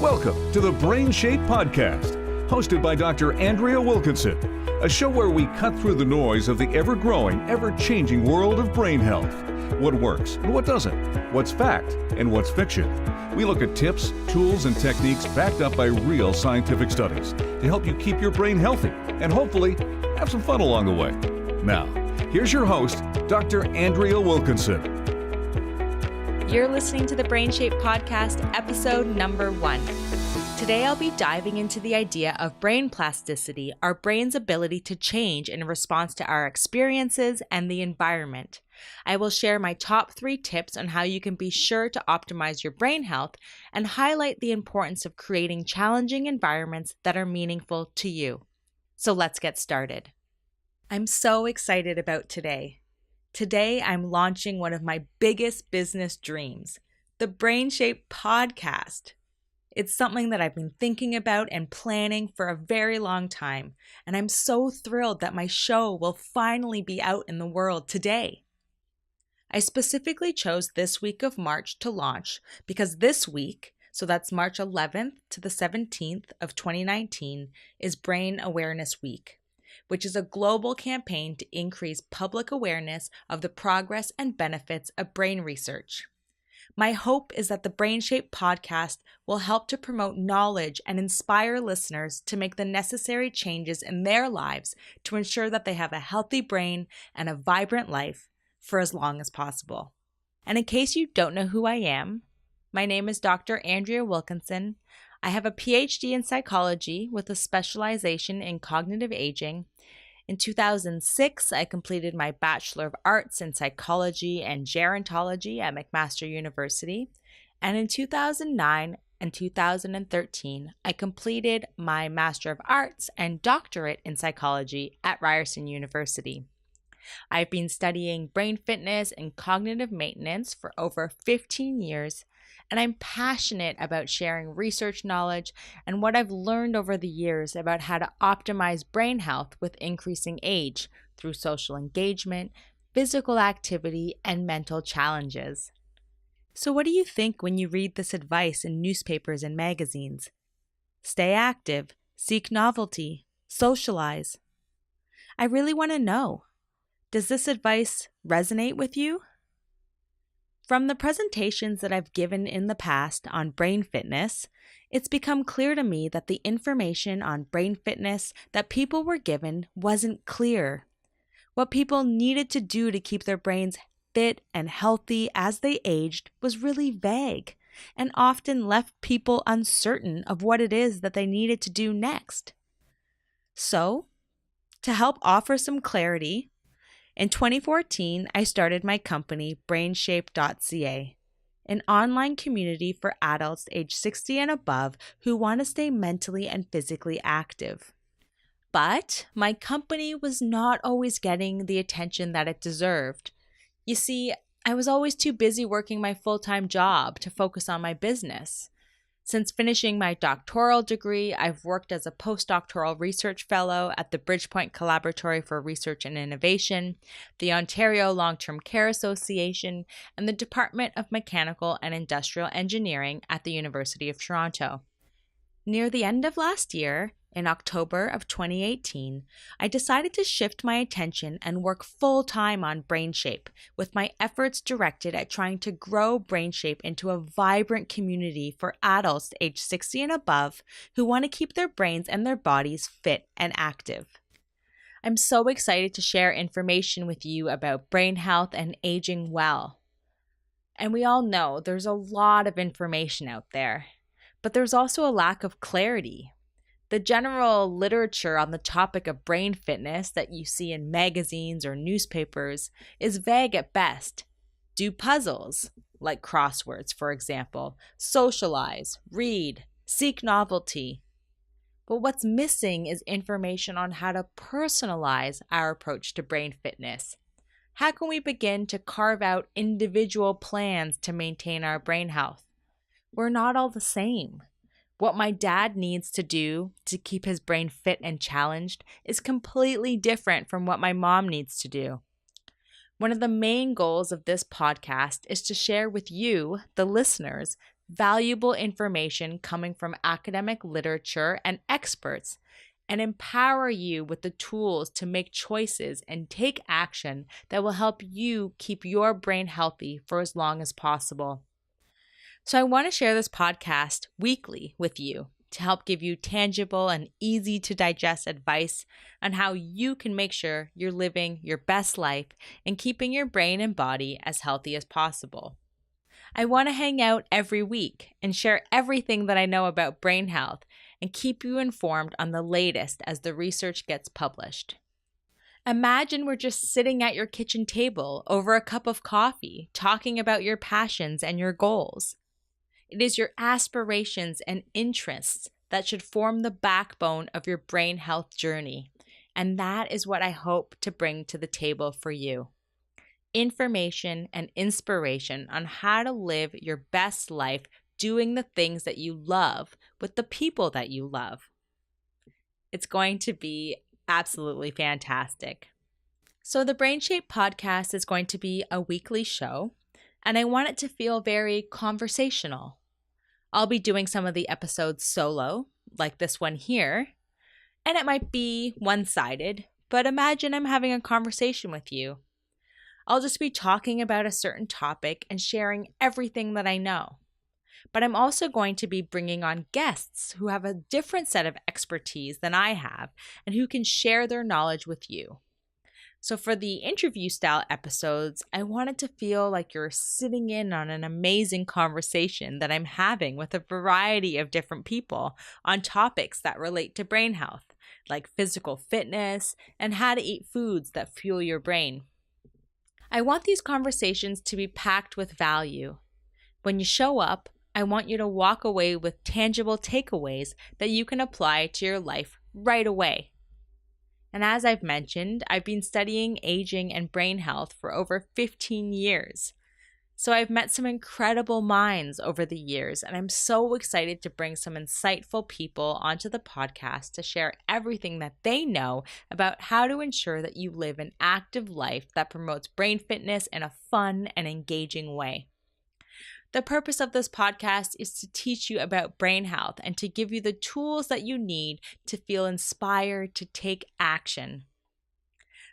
Welcome to the BrainShape Podcast, hosted by Dr. Andrea Wilkinson, a show where we cut through the noise of the ever-growing, ever-changing world of brain health. What works and what doesn't, what's fact and what's fiction. We look at tips, tools, and techniques backed up by real scientific studies to help you keep your brain healthy and hopefully have some fun along the way. Now, here's your host, Dr. Andrea Wilkinson. You're listening to the BrainShape Podcast, episode number 1. Today I'll be diving into the idea of brain plasticity, our brain's ability to change in response to our experiences and the environment. I will share my top 3 tips on how you can be sure to optimize your brain health and highlight the importance of creating challenging environments that are meaningful to you. So let's get started. I'm so excited about today. Today, I'm launching one of my biggest business dreams, the BrainShape Podcast. It's something that I've been thinking about and planning for a very long time, and I'm so thrilled that my show will finally be out in the world today. I specifically chose this week of March to launch because this week, so that's March 11th to the 17th of 2019, is Brain Awareness Week, which is a global campaign to increase public awareness of the progress and benefits of brain research. My hope is that the BrainShape Podcast will help to promote knowledge and inspire listeners to make the necessary changes in their lives to ensure that they have a healthy brain and a vibrant life for as long as possible. And in case you don't know who I am, my name is Dr. Andrea Wilkinson. I have a PhD in psychology with a specialization in cognitive aging. In 2006, I completed my Bachelor of Arts in Psychology and Gerontology at McMaster University. And in 2009 and 2013, I completed my Master of Arts and Doctorate in Psychology at Ryerson University. I've been studying brain fitness and cognitive maintenance for over 15 years, and I'm passionate about sharing research knowledge and what I've learned over the years about how to optimize brain health with increasing age through social engagement, physical activity, and mental challenges. So what do you think when you read this advice in newspapers and magazines? Stay active, seek novelty, socialize. I really want to know. Does this advice resonate with you? From the presentations that I've given in the past on brain fitness, it's become clear to me that the information on brain fitness that people were given wasn't clear. What people needed to do to keep their brains fit and healthy as they aged was really vague and often left people uncertain of what it is that they needed to do next. So, to help offer some clarity, in 2014, I started my company, BrainShape.ca, an online community for adults age 60 and above who want to stay mentally and physically active. But my company was not always getting the attention that it deserved. You see, I was always too busy working my full-time job to focus on my business. Since finishing my doctoral degree, I've worked as a postdoctoral research fellow at the Bridgepoint Collaboratory for Research and Innovation, the Ontario Long-Term Care Association, and the Department of Mechanical and Industrial Engineering at the University of Toronto. Near the end of last year, in October of 2018, I decided to shift my attention and work full-time on BrainShape, with my efforts directed at trying to grow BrainShape into a vibrant community for adults age 60 and above who want to keep their brains and their bodies fit and active. I'm so excited to share information with you about brain health and aging well. And we all know there's a lot of information out there, but there's also a lack of clarity. The general literature on the topic of brain fitness that you see in magazines or newspapers is vague at best. Do puzzles, like crosswords, for example, socialize, read, seek novelty. But what's missing is information on how to personalize our approach to brain fitness. How can we begin to carve out individual plans to maintain our brain health? We're not all the same. What my dad needs to do to keep his brain fit and challenged is completely different from what my mom needs to do. One of the main goals of this podcast is to share with you, the listeners, valuable information coming from academic literature and experts, and empower you with the tools to make choices and take action that will help you keep your brain healthy for as long as possible. So I want to share this podcast weekly with you to help give you tangible and easy to digest advice on how you can make sure you're living your best life and keeping your brain and body as healthy as possible. I want to hang out every week and share everything that I know about brain health and keep you informed on the latest as the research gets published. Imagine we're just sitting at your kitchen table over a cup of coffee, talking about your passions and your goals. It is your aspirations and interests that should form the backbone of your brain health journey, and that is what I hope to bring to the table for you. Information and inspiration on how to live your best life doing the things that you love with the people that you love. It's going to be absolutely fantastic. So the BrainShape Podcast is going to be a weekly show, and I want it to feel very conversational. I'll be doing some of the episodes solo, like this one here, and it might be one-sided, but imagine I'm having a conversation with you. I'll just be talking about a certain topic and sharing everything that I know. But I'm also going to be bringing on guests who have a different set of expertise than I have and who can share their knowledge with you. So for the interview-style episodes, I want it to feel like you're sitting in on an amazing conversation that I'm having with a variety of different people on topics that relate to brain health, like physical fitness and how to eat foods that fuel your brain. I want these conversations to be packed with value. When you show up, I want you to walk away with tangible takeaways that you can apply to your life right away. And as I've mentioned, I've been studying aging and brain health for over 15 years. So I've met some incredible minds over the years, and I'm so excited to bring some insightful people onto the podcast to share everything that they know about how to ensure that you live an active life that promotes brain fitness in a fun and engaging way. The purpose of this podcast is to teach you about brain health and to give you the tools that you need to feel inspired to take action.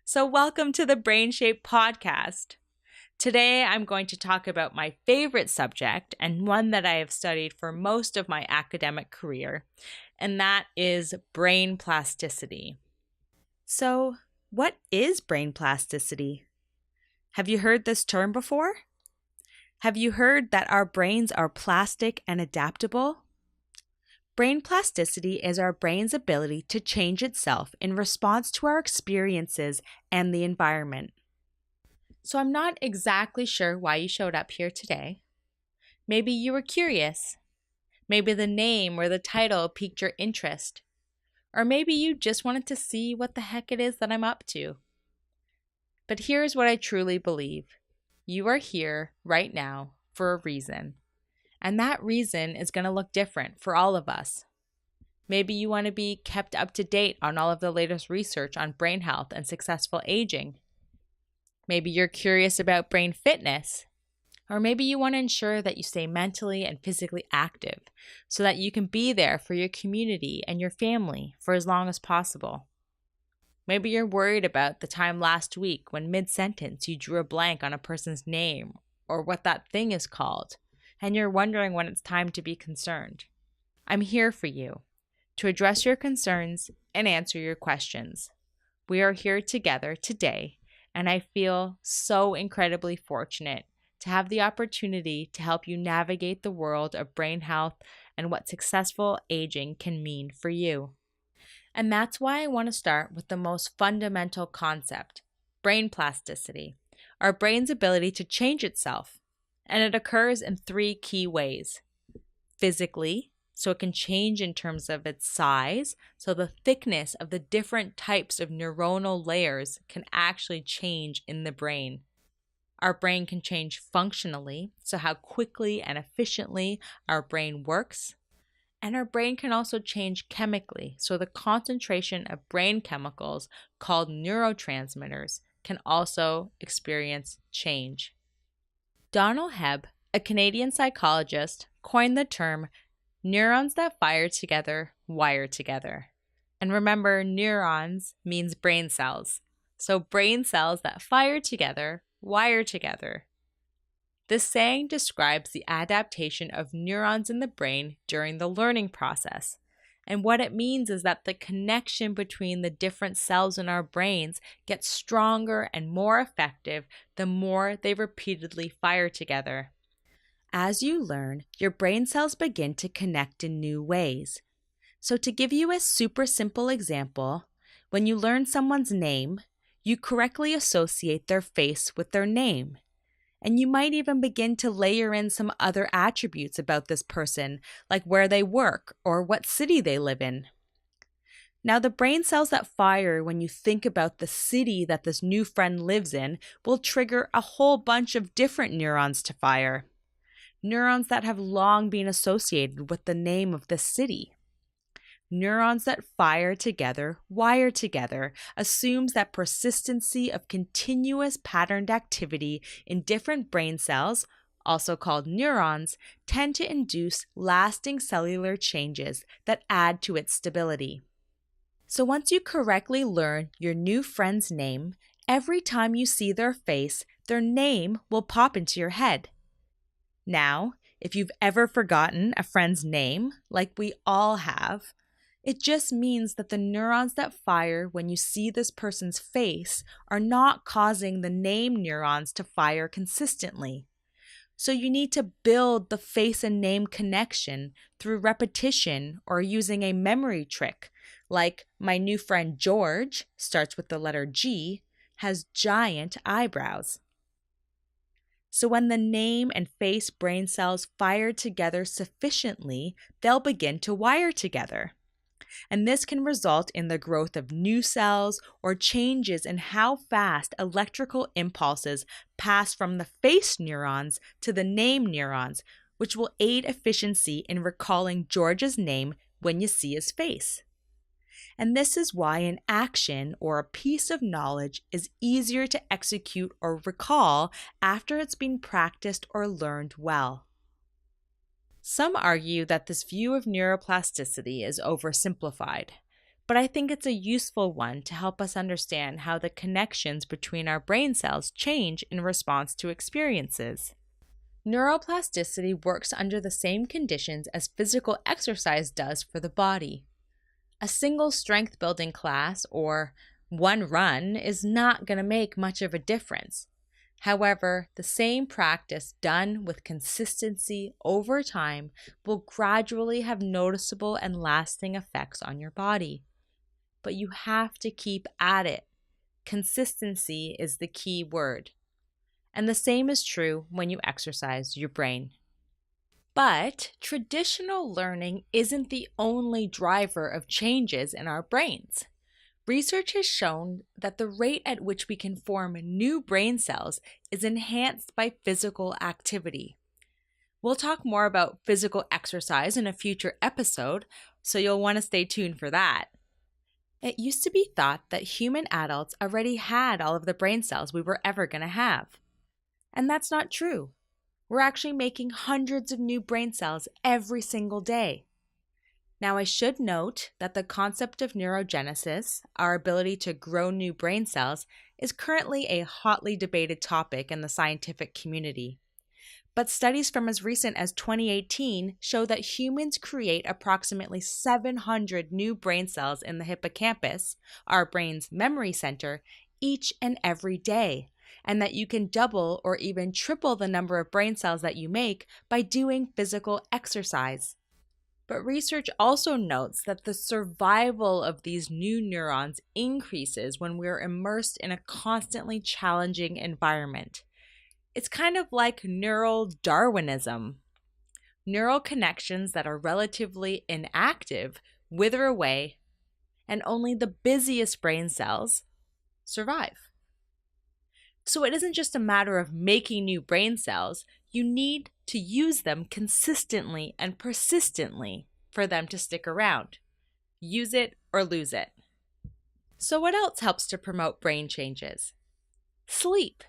So welcome to the BrainShape Podcast. Today, I'm going to talk about my favorite subject and one that I have studied for most of my academic career, and that is brain plasticity. So, what is brain plasticity? Have you heard this term before? Have you heard that our brains are plastic and adaptable? Brain plasticity is our brain's ability to change itself in response to our experiences and the environment. So I'm not exactly sure why you showed up here today. Maybe you were curious. Maybe the name or the title piqued your interest. Or maybe you just wanted to see what the heck it is that I'm up to. But here's what I truly believe. You are here right now for a reason. And that reason is going to look different for all of us. Maybe you want to be kept up to date on all of the latest research on brain health and successful aging. Maybe you're curious about brain fitness. Or maybe you want to ensure that you stay mentally and physically active so that you can be there for your community and your family for as long as possible. Maybe you're worried about the time last week when mid-sentence you drew a blank on a person's name or what that thing is called, and you're wondering when it's time to be concerned. I'm here for you to address your concerns and answer your questions. We are here together today, and I feel so incredibly fortunate to have the opportunity to help you navigate the world of brain health and what successful aging can mean for you. And that's why I want to start with the most fundamental concept, brain plasticity, our brain's ability to change itself. And it occurs in 3 key ways. Physically, so it can change in terms of its size, so the thickness of the different types of neuronal layers can actually change in the brain. Our brain can change functionally, so how quickly and efficiently our brain works. And our brain can also change chemically, so the concentration of brain chemicals called neurotransmitters can also experience change. Donald Hebb, a Canadian psychologist, coined the term neurons that fire together, wire together. And remember, neurons means brain cells. So brain cells that fire together, wire together. This saying describes the adaptation of neurons in the brain during the learning process. And what it means is that the connection between the different cells in our brains gets stronger and more effective the more they repeatedly fire together. As you learn, your brain cells begin to connect in new ways. So to give you a super simple example, when you learn someone's name, you correctly associate their face with their name. And you might even begin to layer in some other attributes about this person, like where they work or what city they live in. Now, the brain cells that fire when you think about the city that this new friend lives in will trigger a whole bunch of different neurons to fire. Neurons that have long been associated with the name of the city. Neurons that fire together, wire together, assumes that persistency of continuous patterned activity in different brain cells, also called neurons, tend to induce lasting cellular changes that add to its stability. So once you correctly learn your new friend's name, every time you see their face, their name will pop into your head. Now, if you've ever forgotten a friend's name, like we all have, it just means that the neurons that fire when you see this person's face are not causing the name neurons to fire consistently. So you need to build the face and name connection through repetition or using a memory trick, like my new friend George, starts with the letter G, has giant eyebrows. So when the name and face brain cells fire together sufficiently, they'll begin to wire together. And this can result in the growth of new cells or changes in how fast electrical impulses pass from the face neurons to the name neurons, which will aid efficiency in recalling George's name when you see his face. And this is why an action or a piece of knowledge is easier to execute or recall after it's been practiced or learned well. Some argue that this view of neuroplasticity is oversimplified, but I think it's a useful one to help us understand how the connections between our brain cells change in response to experiences. Neuroplasticity works under the same conditions as physical exercise does for the body. A single strength building class or one run is not going to make much of a difference. However, the same practice done with consistency over time will gradually have noticeable and lasting effects on your body. But you have to keep at it. Consistency is the key word. And the same is true when you exercise your brain. But traditional learning isn't the only driver of changes in our brains. Research has shown that the rate at which we can form new brain cells is enhanced by physical activity. We'll talk more about physical exercise in a future episode, so you'll want to stay tuned for that. It used to be thought that human adults already had all of the brain cells we were ever going to have. And that's not true. We're actually making hundreds of new brain cells every single day. Now, I should note that the concept of neurogenesis, our ability to grow new brain cells, is currently a hotly debated topic in the scientific community. But studies from as recent as 2018 show that humans create approximately 700 new brain cells in the hippocampus, our brain's memory center, each and every day, and that you can double or even triple the number of brain cells that you make by doing physical exercise. But research also notes that the survival of these new neurons increases when we're immersed in a constantly challenging environment. It's kind of like neural Darwinism. Neural connections that are relatively inactive wither away, and only the busiest brain cells survive. So it isn't just a matter of making new brain cells, you need to use them consistently and persistently for them to stick around. Use it or lose it. So what else helps to promote brain changes? Sleep.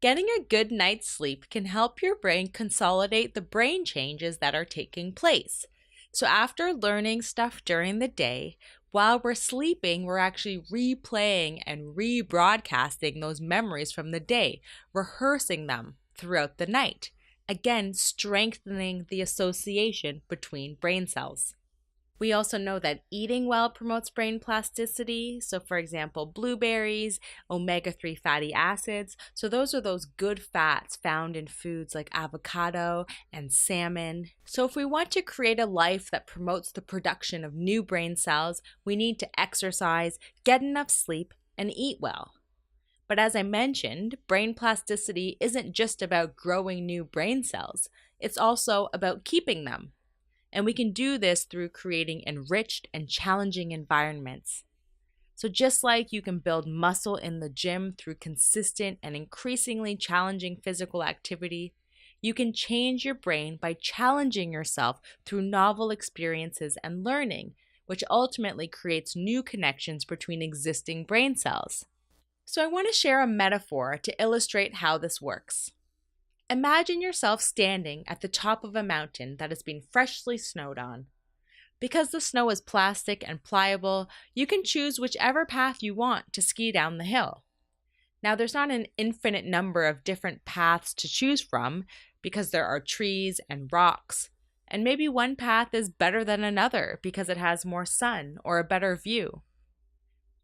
Getting a good night's sleep can help your brain consolidate the brain changes that are taking place. So after learning stuff during the day, while we're sleeping, we're actually replaying and rebroadcasting those memories from the day, rehearsing them throughout the night. Again, strengthening the association between brain cells. We also know that eating well promotes brain plasticity. So, for example, blueberries, omega-3 fatty acids. So those are those good fats found in foods like avocado and salmon. So if we want to create a life that promotes the production of new brain cells, we need to exercise, get enough sleep, and eat well. But as I mentioned, brain plasticity isn't just about growing new brain cells. It's also about keeping them. And we can do this through creating enriched and challenging environments. So just like you can build muscle in the gym through consistent and increasingly challenging physical activity, you can change your brain by challenging yourself through novel experiences and learning, which ultimately creates new connections between existing brain cells. So I want to share a metaphor to illustrate how this works. Imagine yourself standing at the top of a mountain that has been freshly snowed on. Because the snow is plastic and pliable, you can choose whichever path you want to ski down the hill. Now, there's not an infinite number of different paths to choose from because there are trees and rocks, and maybe one path is better than another because it has more sun or a better view.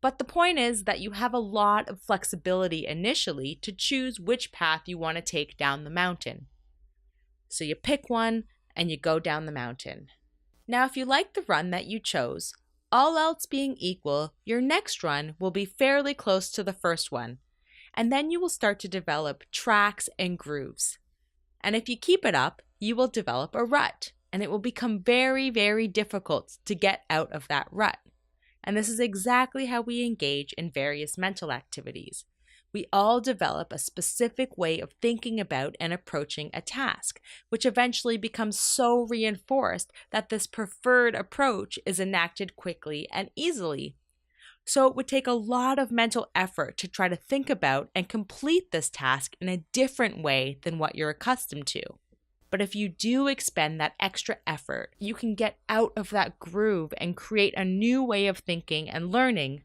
But the point is that you have a lot of flexibility initially to choose which path you want to take down the mountain. So you pick one and you go down the mountain. Now, if you like the run that you chose, all else being equal, your next run will be fairly close to the first one. And then you will start to develop tracks and grooves. And if you keep it up, you will develop a rut, and it will become very, very difficult to get out of that rut. And this is exactly how we engage in various mental activities. We all develop a specific way of thinking about and approaching a task, which eventually becomes so reinforced that this preferred approach is enacted quickly and easily. So it would take a lot of mental effort to try to think about and complete this task in a different way than what you're accustomed to. But if you do expend that extra effort, you can get out of that groove and create a new way of thinking and learning.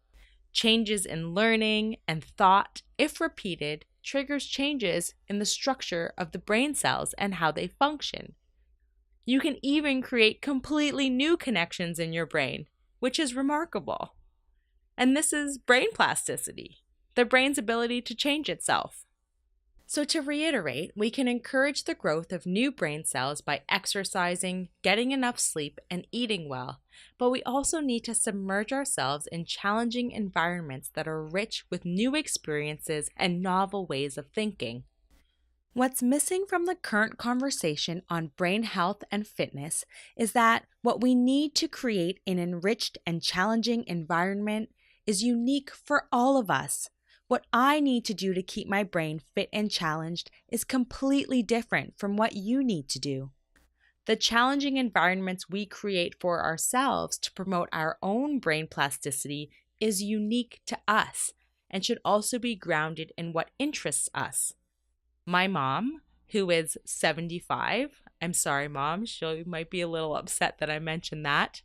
Changes in learning and thought, if repeated, triggers changes in the structure of the brain cells and how they function. You can even create completely new connections in your brain, which is remarkable. And this is brain plasticity, the brain's ability to change itself. So to reiterate, we can encourage the growth of new brain cells by exercising, getting enough sleep, and eating well. But we also need to submerge ourselves in challenging environments that are rich with new experiences and novel ways of thinking. What's missing from the current conversation on brain health and fitness is that what we need to create an enriched and challenging environment is unique for all of us. What I need to do to keep my brain fit and challenged is completely different from what you need to do. The challenging environments we create for ourselves to promote our own brain plasticity is unique to us and should also be grounded in what interests us. My mom, who is 75, I'm sorry, Mom, she might be a little upset that I mentioned that.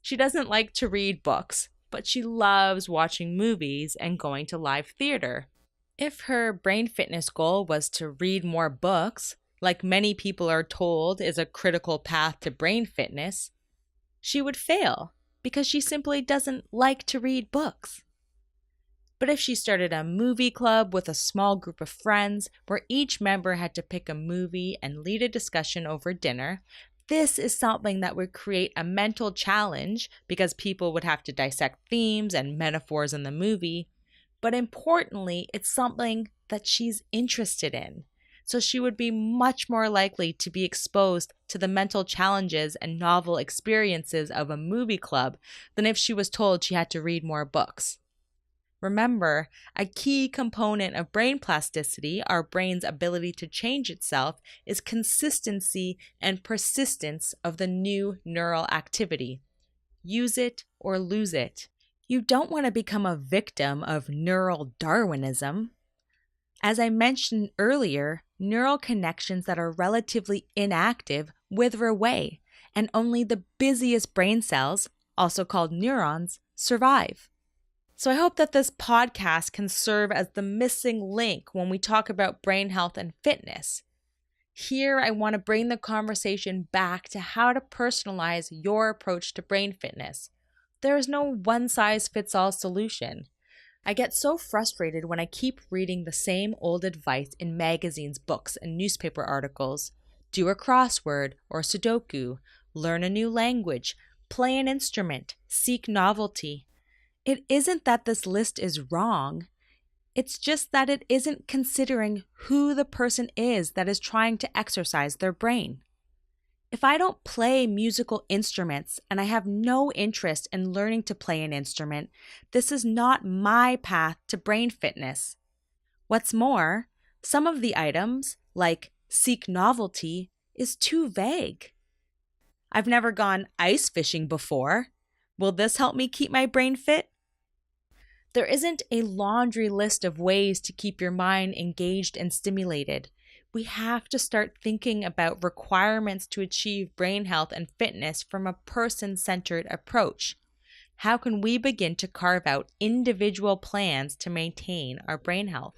She doesn't like to read books, but she loves watching movies and going to live theater. If her brain fitness goal was to read more books, like many people are told is a critical path to brain fitness, she would fail because she simply doesn't like to read books. But if she started a movie club with a small group of friends where each member had to pick a movie and lead a discussion over dinner, this is something that would create a mental challenge because people would have to dissect themes and metaphors in the movie. But importantly, it's something that she's interested in. So she would be much more likely to be exposed to the mental challenges and novel experiences of a movie club than if she was told she had to read more books. Remember, a key component of brain plasticity, our brain's ability to change itself, is consistency and persistence of the new neural activity. Use it or lose it. You don't want to become a victim of neural Darwinism. As I mentioned earlier, neural connections that are relatively inactive wither away, and only the busiest brain cells, also called neurons, survive. So I hope that this podcast can serve as the missing link when we talk about brain health and fitness. Here, I want to bring the conversation back to how to personalize your approach to brain fitness. There is no one-size-fits-all solution. I get so frustrated when I keep reading the same old advice in magazines, books, and newspaper articles. Do a crossword or Sudoku, learn a new language, play an instrument, seek novelty. It isn't that this list is wrong. It's just that it isn't considering who the person is that is trying to exercise their brain. If I don't play musical instruments and I have no interest in learning to play an instrument, this is not my path to brain fitness. What's more, some of the items, like seek novelty, is too vague. I've never gone ice fishing before. Will this help me keep my brain fit? There isn't a laundry list of ways to keep your mind engaged and stimulated. We have to start thinking about requirements to achieve brain health and fitness from a person-centered approach. How can we begin to carve out individual plans to maintain our brain health?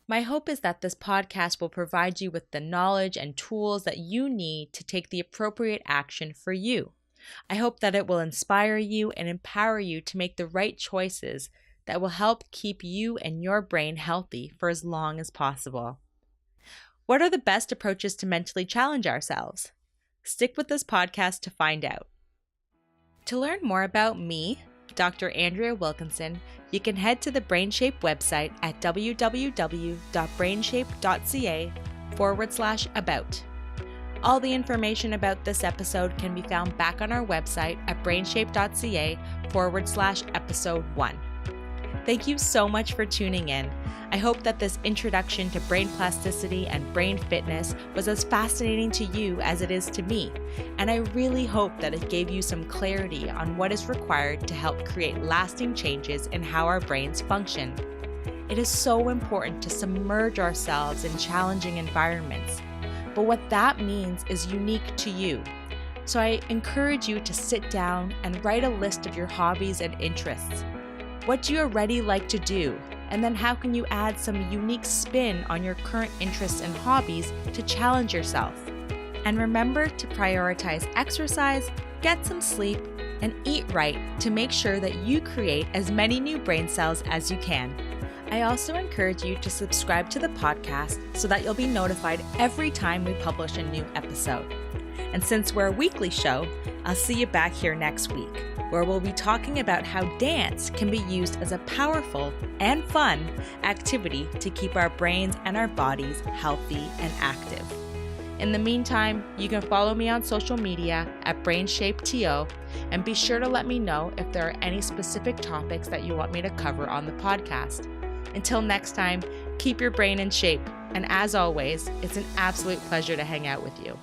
My hope is that this podcast will provide you with the knowledge and tools that you need to take the appropriate action for you. I hope that it will inspire you and empower you to make the right choices that will help keep you and your brain healthy for as long as possible. What are the best approaches to mentally challenge ourselves? Stick with this podcast to find out. To learn more about me, Dr. Andrea Wilkinson, you can head to the BrainShape website at www.brainshape.ca/about. All the information about this episode can be found back on our website at brainshape.ca/episode 1. Thank you so much for tuning in. I hope that this introduction to brain plasticity and brain fitness was as fascinating to you as it is to me, and I really hope that it gave you some clarity on what is required to help create lasting changes in how our brains function. It is so important to submerge ourselves in challenging environments, but what that means is unique to you. So I encourage you to sit down and write a list of your hobbies and interests. What do you already like to do? And then how can you add some unique spin on your current interests and hobbies to challenge yourself? And remember to prioritize exercise, get some sleep, and eat right to make sure that you create as many new brain cells as you can. I also encourage you to subscribe to the podcast so that you'll be notified every time we publish a new episode. And since we're a weekly show, I'll see you back here next week, where we'll be talking about how dance can be used as a powerful and fun activity to keep our brains and our bodies healthy and active. In the meantime, you can follow me on social media at BrainShapeTO, and be sure to let me know if there are any specific topics that you want me to cover on the podcast. Until next time, keep your brain in shape, and as always, it's an absolute pleasure to hang out with you.